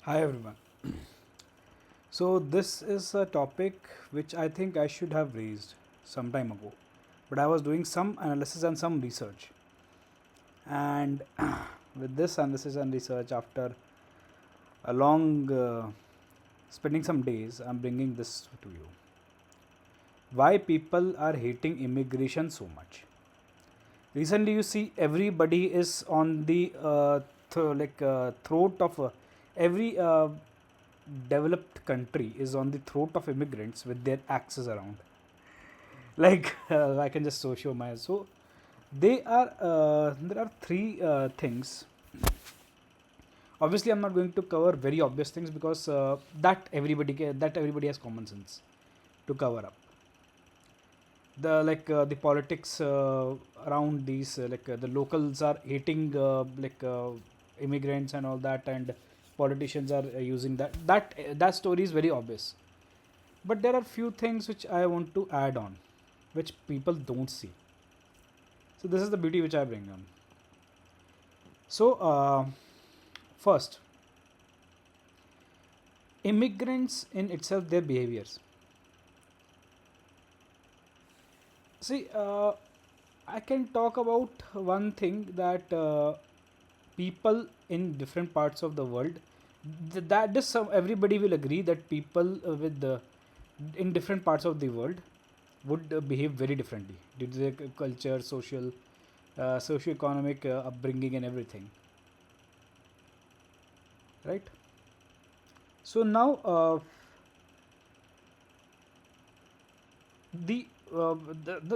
Hi everyone. So this is a topic which I think I should have raised some time ago, but I was doing some analysis and some research, and with this analysis and research, after a long spending some days, I'm bringing this to you. Why people are hating immigration so much? Recently, you see everybody is on the throat of every developed country is on the throat of immigrants with their axes around. Like I can just show my they are there are three things. Obviously, I'm not going to cover very obvious things because that everybody has common sense to cover up. The politics around these the locals are hating immigrants and all that, and politicians are using that story is very obvious. But there are few things which I want to add on, which people don't see. So this is the beauty which I bring on. So first, immigrants in itself, their behaviors. See, I can talk about one thing that people in different parts of the world, that is some everybody will agree that people with the in different parts of the world would behave very differently due to their culture, socio-economic upbringing, and everything, right? So now the,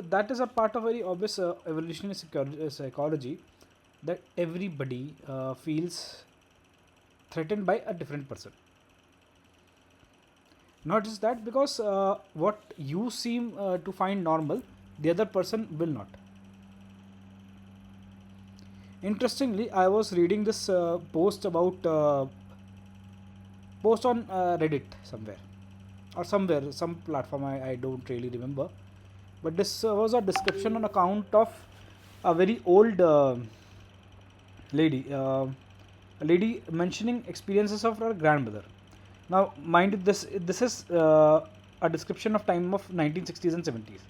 that is a part of very obvious evolutionary psychology, that everybody feels threatened by a different person. Not just that, because what you seem to find normal, the other person will not. Interestingly, I was reading this post on Reddit somewhere, or somewhere, some platform, I don't really remember. But this was a description on account of a very old lady, a lady mentioning experiences of her grandmother. Now, mind you, this is a description of time of 1960s and 70s,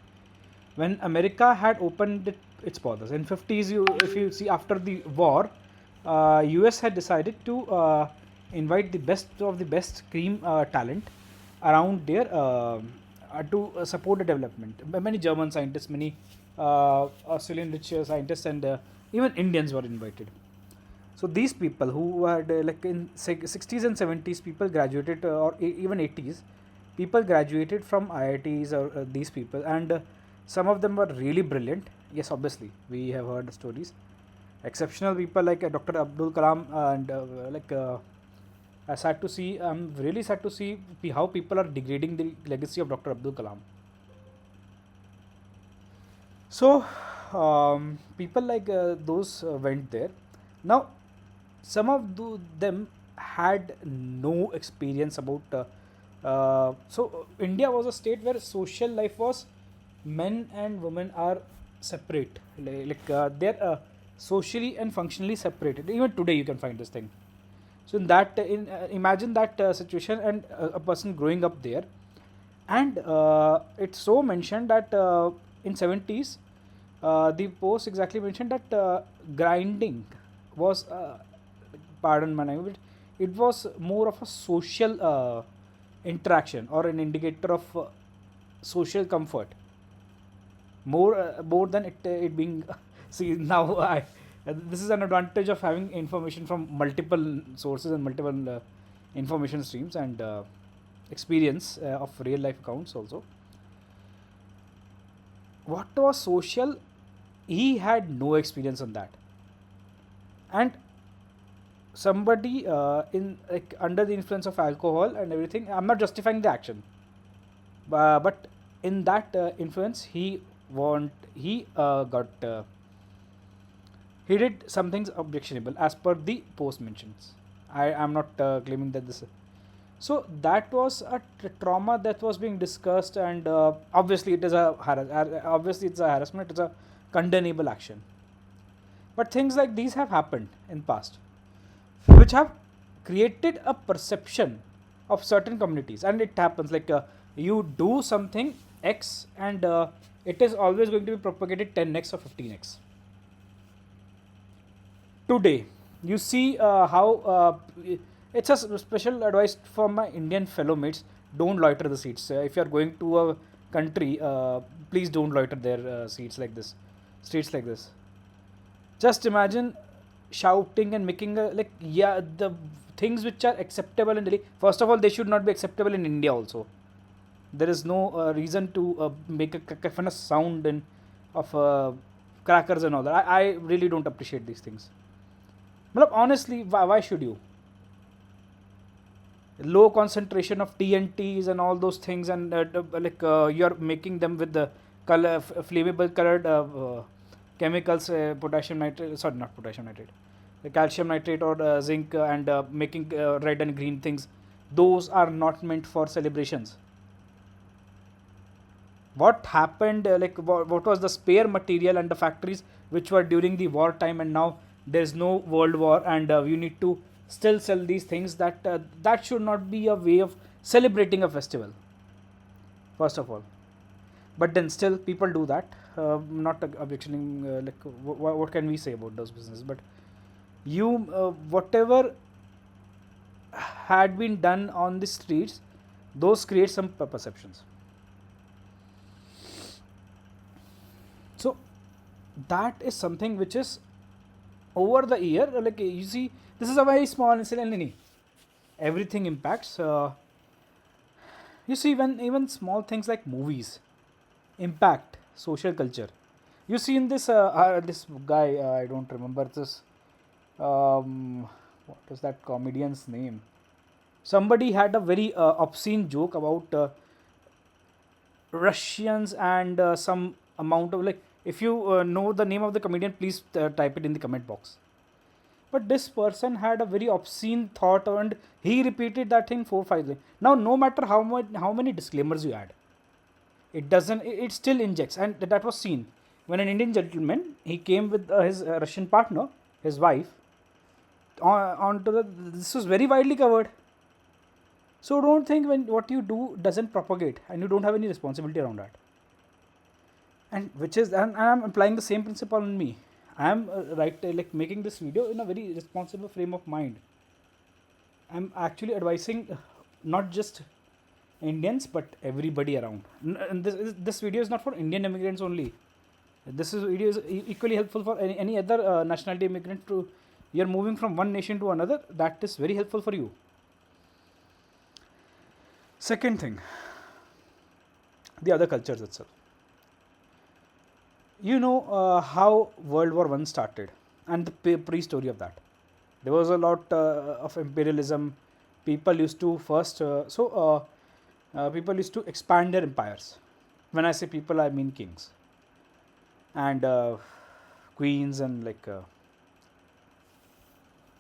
when America had opened its borders. In 50s, if you see after the war, US had decided to invite the best of the best cream talent around there to support the development. Many German scientists, many Australian rich scientists, and even Indians were invited. So these people who had in 60s and 70s, people graduated, or even 80s, people graduated from IITs, or these people, and some of them were really brilliant. Yes, obviously we have heard stories. Exceptional people like Dr. Abdul Kalam, and sad to see. I'm really sad to see how people are degrading the legacy of Dr. Abdul Kalam. So people like those went there. Now, some of them had no experience about. India was a state where social life was, men and women are separate. They're socially and functionally separated. Even today, you can find this thing. So imagine that situation, and a person growing up there, and it's so mentioned that in 70s, the post exactly mentioned that grinding was, pardon my language, it was more of a social interaction, or an indicator of social comfort, more than it being see now I this is an advantage of having information from multiple sources and multiple information streams, and experience of real life accounts also. What was social, he had no experience on that. And somebody in under the influence of alcohol and everything, I'm not justifying the action, but in that influence, he got he did some things objectionable as per the post mentions. I am not claiming that this. So that was a trauma that was being discussed, and obviously it is obviously it's a harassment. It's a condemnable action. But things like these have happened in past, which have created a perception of certain communities, and it happens like you do something X, and it is always going to be propagated 10x or 15x. Today you see how it's a special advice for my Indian fellow mates: don't loiter the seats. If you are going to a country, please don't loiter their seats like this, streets like this. Just imagine shouting and making like, yeah, the things which are acceptable in Delhi. First of all, they should not be acceptable in India also. There is no reason to make a cacophonous sound and of crackers and all that. I really don't appreciate these things. Matlab, honestly, why should you? Low concentration of TNTs and all those things, and like you're making them with the color flammable colored chemicals, potassium nitrate, sorry, not potassium nitrate, the calcium nitrate or zinc, and making red and green things. Those are not meant for celebrations. What happened, what was the spare material and the factories which were during the war time, and now there's no world war, and you need to still sell these things. That should not be a way of celebrating a festival, first of all. But then still people do that. Not objectioning, what can we say about those businesses? But you whatever had been done on the streets, those create some perceptions. So that is something which is over the year, like you see, this is a very small incident. Everything impacts. You see, when even small things like movies impact social culture. You see in this guy, I don't remember this. What is that comedian's name? Somebody had a very obscene joke about Russians, and some amount of, like, if you know the name of the comedian, please type it in the comment box. But this person had a very obscene thought, and he repeated that thing 4 5 times. Now, no matter how many disclaimers you add, it doesn't. It still injects, and that was seen when an Indian gentleman, he came with his Russian partner, his wife, onto the. This was very widely covered. So don't think when what you do doesn't propagate, and you don't have any responsibility around that. And which is, and I'm applying the same principle on me. I am like making this video in a very responsible frame of mind. I'm actually advising not just Indians but everybody around. And this video is not for Indian immigrants only. This video is equally helpful for any other nationality immigrant. To you're moving from one nation to another, that is very helpful for you. Second thing, the other cultures itself. You know how World War I started, and the pre-story of that. There was a lot of imperialism. People used to first, people used to expand their empires. When I say people, I mean kings and queens, and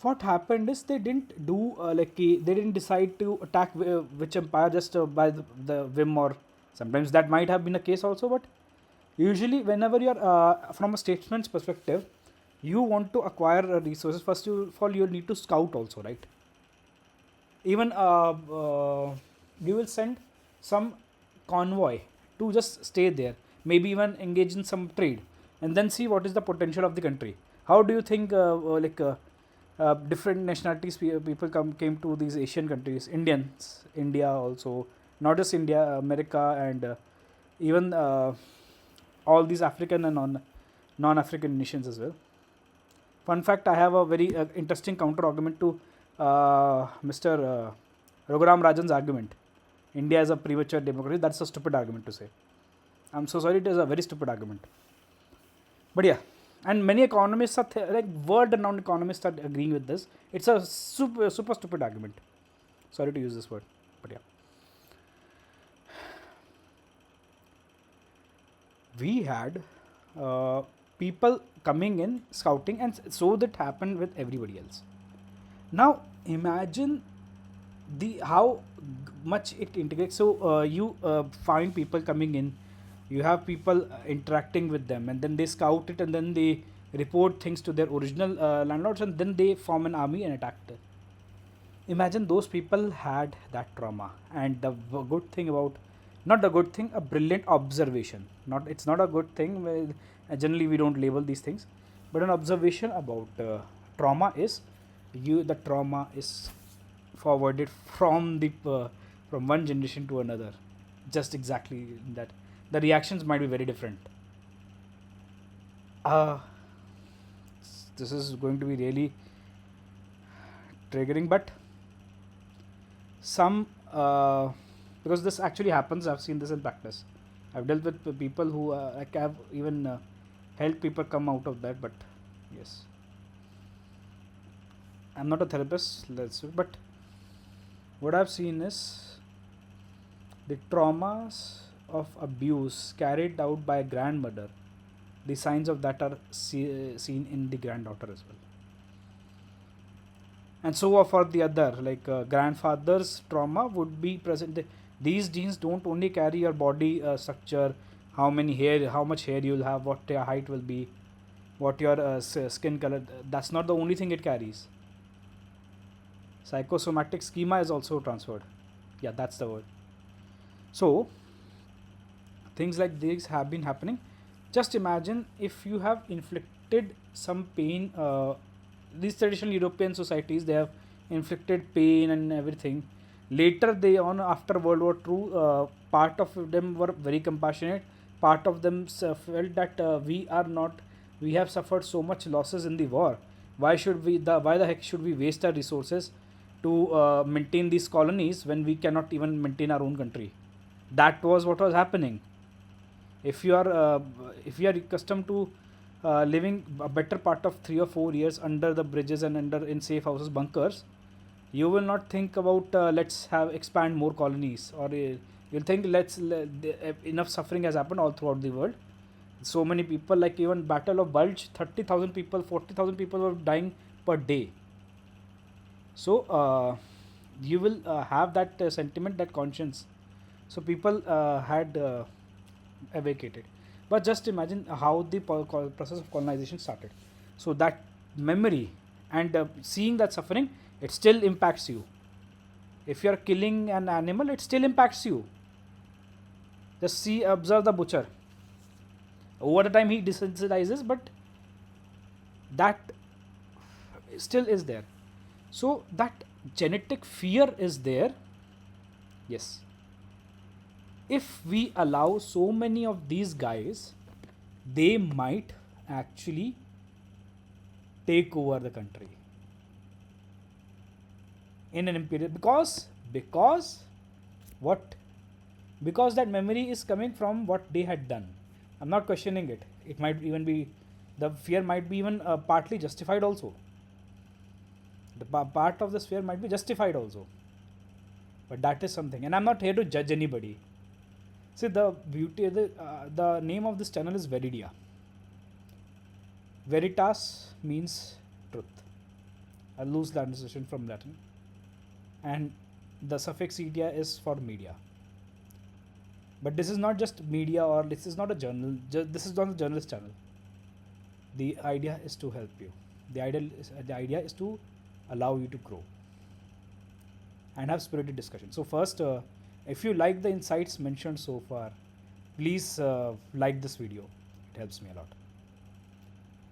what happened is they didn't do they didn't decide to attack which empire just by the whim, or sometimes that might have been a case also, but usually whenever you are from a statesman's perspective, you want to acquire resources. First of all, you need to scout also, right? Even you will send some convoy to just stay there, maybe even engage in some trade, and then see what is the potential of the country. How do you think different nationalities people came to these Asian countries? Indians, India also, not just India, America, and even all these African and non-African nations as well. Fun fact, I have a very interesting counter argument to Mr. Raghuram Rajan's argument. India is a premature democracy. That's a stupid argument to say. I'm so sorry, it is a very stupid argument. But yeah, and many economists are world-renowned economists are agreeing with this. It's a super stupid argument. Sorry to use this word, but yeah. We had people coming in, scouting, and so that happened with everybody else. Now imagine how much it integrates. So you find people coming in, you have people interacting with them, and then they scout it, and then they report things to their original landlords, and then they form an army and attack it. Imagine those people had that trauma, and the good thing about, not the good thing, a brilliant observation. Not, it's not a good thing. Generally, we don't label these things, but an observation about trauma is, the trauma is forwarded from the from one generation to another. Just exactly that. The reactions might be very different. Uh, this is going to be really triggering, but some because this actually happens. I've seen this in practice. I've dealt with people who like, have even helped people come out of that. But yes, I'm not a therapist, but what I've seen is the traumas of abuse carried out by a grandmother. The signs of that are seen in the granddaughter as well, and so for the other, like grandfather's trauma would be present. These genes don't only carry your body structure, how many hair, how much hair you'll have, what your height will be, what your skin color. That's not the only thing it carries. Psychosomatic schema is also transferred. Yeah, that's the word. So things like these have been happening. Just imagine if you have inflicted some pain. These traditional European societies, they have inflicted pain and everything. Later, they on after World War II, part of them were very compassionate. Part of them felt that we have suffered so much losses in the war. Why the heck should we waste our resources to maintain these colonies when we cannot even maintain our own country? That was what was happening. If you are accustomed to living a better part of 3 or 4 years under the bridges and under in safe houses, bunkers, you will not think about let's have expand more colonies, or you'll think enough suffering has happened all throughout the world. So many people, like even Battle of Bulge, 30,000 people, 40,000 people were dying per day. So you will have that sentiment, that conscience. So people had vacated. But just imagine how the process of colonization started. So that memory and seeing that suffering, it still impacts you. If you are killing an animal, it still impacts you. Just observe the butcher. Over the time, he desensitizes, but that still is there. So that genetic fear is there. Yes. If we allow so many of these guys, they might actually take over the country in an imperial, because what, because that memory is coming from what they had done. I'm not questioning it. It might even be, the fear might be even partly justified also. The part of this fear might be justified also, but that is something, and I'm not here to judge anybody. See, the beauty, the name of this channel is Veridia. Veritas means truth. A loose translation from Latin. And the suffix "edia" is for media. But this is not just media, or this is not a journal. This is not a journalist channel. The idea is to help you. The idea is to allow you to grow and have spirited discussion. So first, if you like the insights mentioned so far, please like this video. It helps me a lot.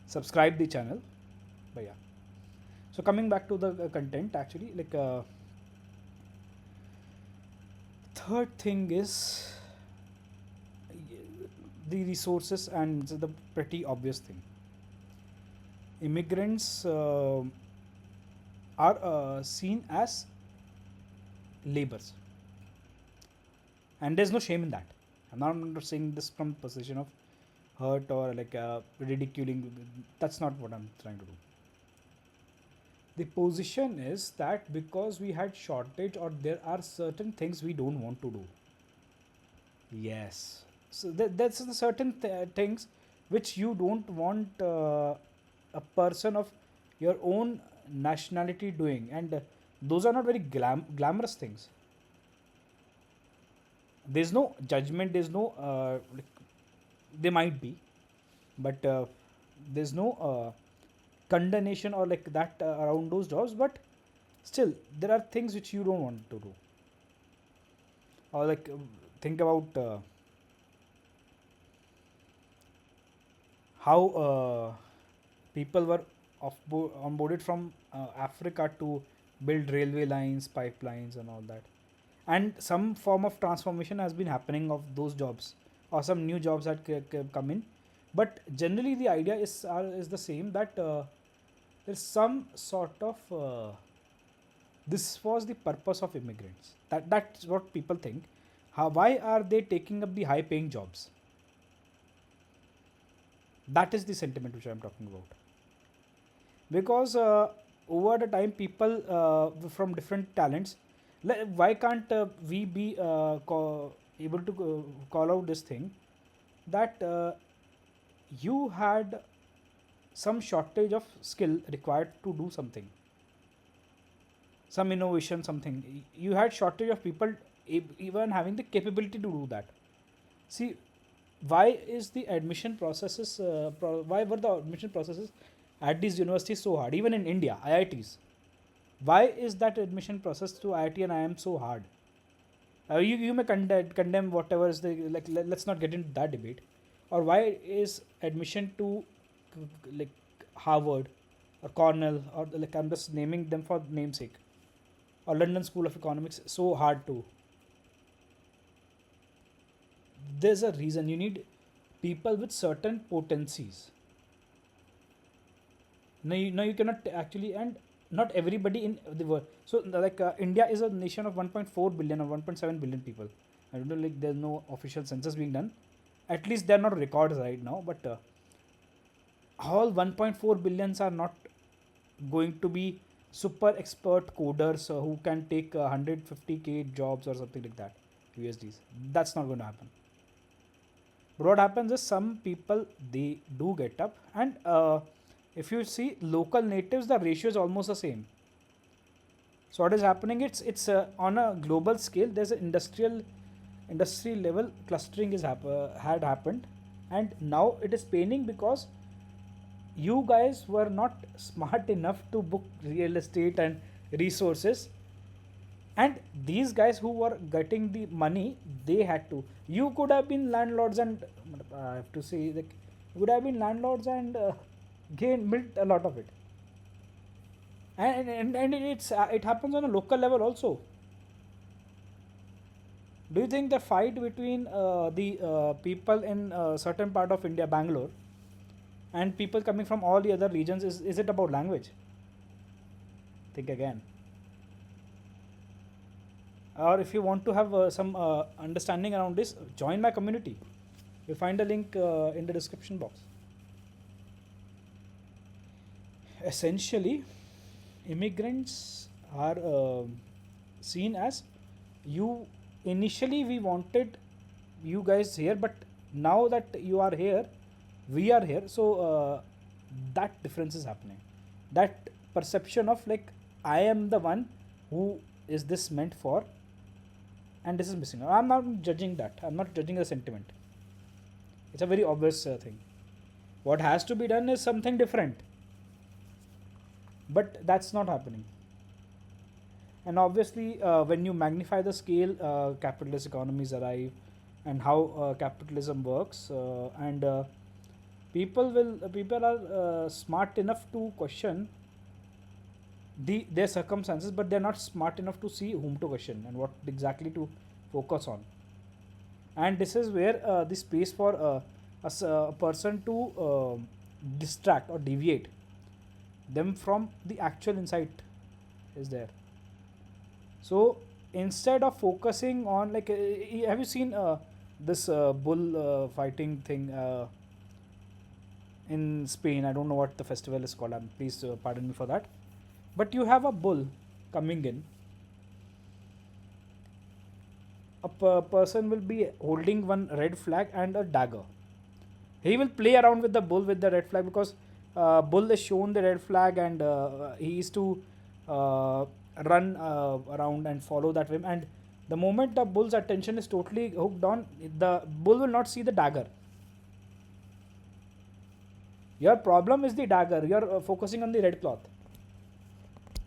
Subscribe the channel. But yeah. So coming back to the content, actually, like third thing is the resources, and the pretty obvious thing. Immigrants are seen as laborers, and there's no shame in that. I'm not saying this from position of hurt or like ridiculing. That's not what I'm trying to do. The position is that because we had shortage, or there are certain things we don't want to do. Yes. So that's the certain things which you don't want a person of your own nationality doing, and those are not very glamorous things. There's no judgment. There's no like, they might be, but there's no condemnation or like that around those jobs. But Still, there are things which you don't want to do. Or like think about how people were onboarded from Africa to build railway lines, pipelines, and all that. And some form of transformation has been happening of those jobs, or some new jobs that come in. But generally, the idea is the same, that there's some sort of this was the purpose of immigrants. That's what people think. Why are they taking up the high paying jobs? That is the sentiment which I'm talking about. Because over the time, people from different talents, why can't we be able to call out this thing, that you had some shortage of skill required to do something, some innovation, something. You had shortage of people even having the capability to do that. See, why is the admission processes? Why were the admission processes at these universities so hard? Even in India, IITs. Why is that admission process to IIT and IIM so hard? You may condemn whatever is the like. Let's not get into that debate. Or why is admission to like Harvard or Cornell, or like I'm just naming them for namesake, or London School of Economics so hard too? There's a reason. You need people with certain potencies. No, you cannot actually, and not everybody in the world. So like India is a nation of 1.4 billion or 1.7 billion people. I don't know, like there's no official census being done. At least they're not records right now. But all 1.4 billions are not going to be super expert coders who can take 150k jobs or something like that, USDs. That's not going to happen. But what happens is, some people, they do get up, and if you see local natives, the ratio is almost the same. So what is happening? It's on a global scale. There's an industry level clustering had happened, and now it is paining because you guys were not smart enough to book real estate and resources, and these guys who were getting the money, they had to. You could have been landlords, and I have to say, like, you would have been landlords and built a lot of it. And it happens on a local level also. Do you think the fight between the people in certain part of India, Bangalore, and people coming from all the other regions, is it about language? Think again. Or if you want to have some understanding around this, join my community. You'll find a link in the description box. Essentially, immigrants are seen as, you initially we wanted you guys here, but now that you are here, we are here. So that difference is happening. That perception of, like, I am the one who is this meant for, and this is missing. I'm not judging that. I'm not judging the sentiment. It's a very obvious thing. What has to be done is something different, but that's not happening. And obviously, when you magnify the scale, capitalist economies arrive, and how capitalism works, and people are smart enough to question their circumstances, but they're not smart enough to see whom to question and what exactly to focus on. And this is where the space for a person to distract or deviate them from the actual insight is there. So instead of focusing on, like, have you seen this bull fighting thing in Spain? I don't know what the festival is called. Please pardon me for that. But you have a bull coming in. A person will be holding one red flag and a dagger. He will play around with the bull with the red flag, because bull is shown the red flag, and he is to run around and follow that whim. And the moment the bull's attention is totally hooked on, the bull will not see the dagger. Your problem is the dagger. You're focusing on the red cloth.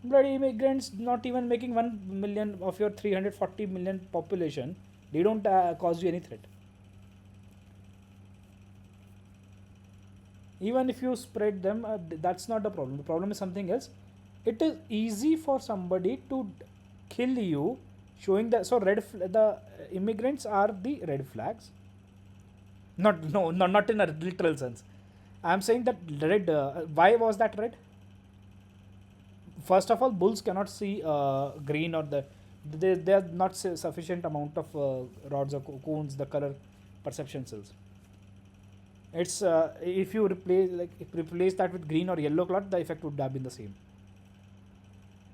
bloody immigrants not even making 1 million of your 340 million population, they don't cause you any threat. Even if you spread them, that's not the problem. The problem is something else. It is easy for somebody to kill you, showing that. So the immigrants are the red flags. Not no, no, not in a literal sense. I'm saying that red. Why was that red? First of all, bulls cannot see green, or they are not sufficient amount of rods or cones, the color perception cells. It's if you replace that with green or yellow cloth, the effect would have been the same.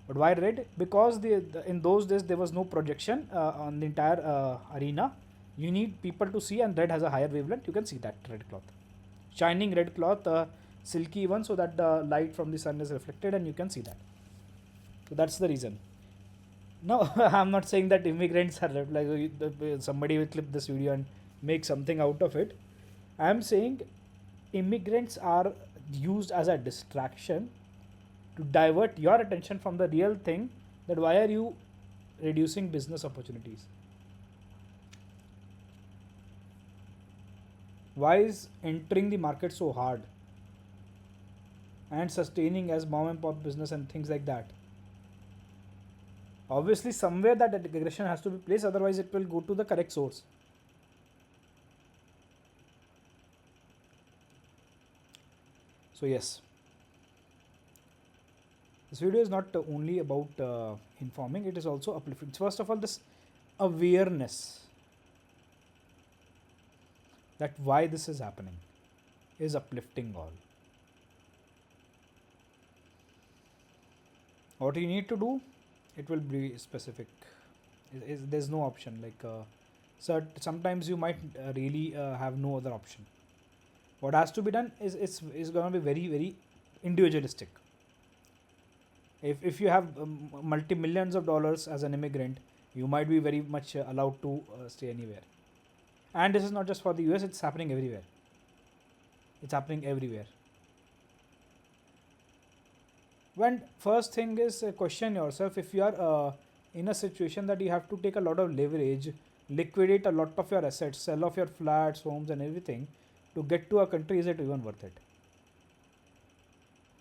But why red? Because in those days there was no projection on the entire arena. You need people to see, and red has a higher wavelength. You can see that red cloth, shining red cloth, silky one, so that the light from the sun is reflected, and you can see that. So that's the reason. No, I'm not saying that immigrants are like somebody will clip this video and make something out of it. I'm saying immigrants are used as a distraction to divert your attention from the real thing, that why are you reducing business opportunities? Why is entering the market so hard and sustaining as mom and pop business and things like that? Obviously somewhere that aggression has to be placed, otherwise it will go to the correct source. So yes, this video is not only about informing, it is also uplifting. First of all, this awareness that why this is happening is uplifting all. What you need to do, it will be specific. There's no option, like so sometimes you might really have no other option. What has to be done is going to be very, very individualistic. If you have multi-millions of dollars as an immigrant, you might be very much allowed to stay anywhere. And this is not just for the US, it's happening everywhere. It's happening everywhere. When first thing is question yourself, if you are in a situation that you have to take a lot of leverage, liquidate a lot of your assets, sell off your flats, homes and everything to get to a country, is it even worth it?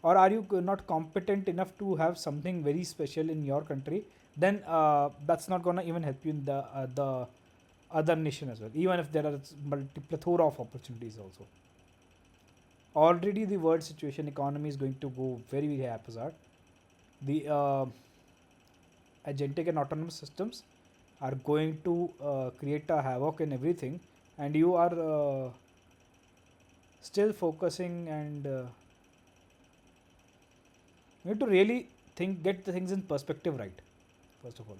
Or are you not competent enough to have something very special in your country? Then that's not gonna even help you in the other nation as well, even if there are plethora of opportunities also. Already the world situation, economy is going to go very, very haphazard. The agentic and autonomous systems are going to create a havoc in everything, and you are still focusing, and you need to really get the things in perspective right, first of all.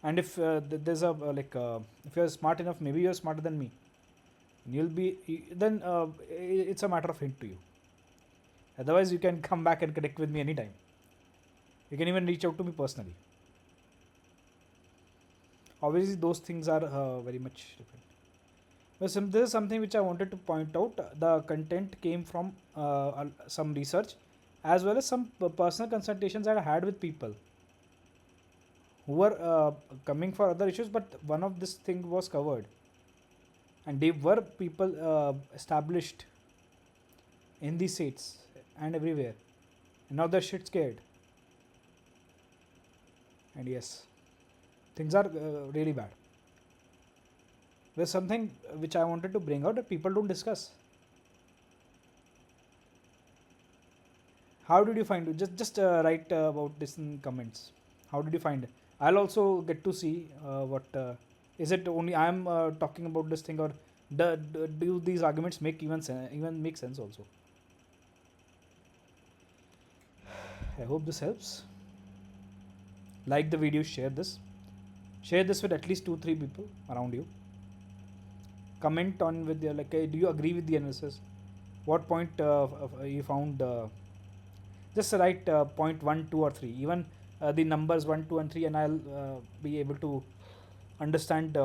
And if there's a if you're smart enough, maybe you're smarter than me, you'll be, then it's a matter of hint to you. Otherwise you can come back and connect with me anytime. You can even reach out to me personally. Obviously those things are very much different. This is something which I wanted to point out. The content came from some research, as well as some personal consultations that I had with people who were coming for other issues, but one of this thing was covered, and they were people established in these states and everywhere, and now they're shit scared. And yes, things are really bad. There's something which I wanted to bring out that people don't discuss. How did you find it? Just write about this in comments. How did you find it? I'll also get to see what is it only I am talking about this thing, or do these arguments make even make sense also? I hope this helps. Like the video, share this with at least 2-3 people around you. Comment on with your do you agree with the analysis? What point you found? Just write point 1, 2 or 3, even the numbers 1, 2 and 3, and I'll be able to understand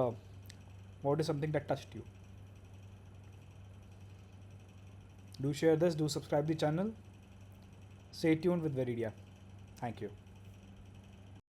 what is something that touched you. Do share this, do subscribe the channel. Stay tuned with Veridia. Thank you.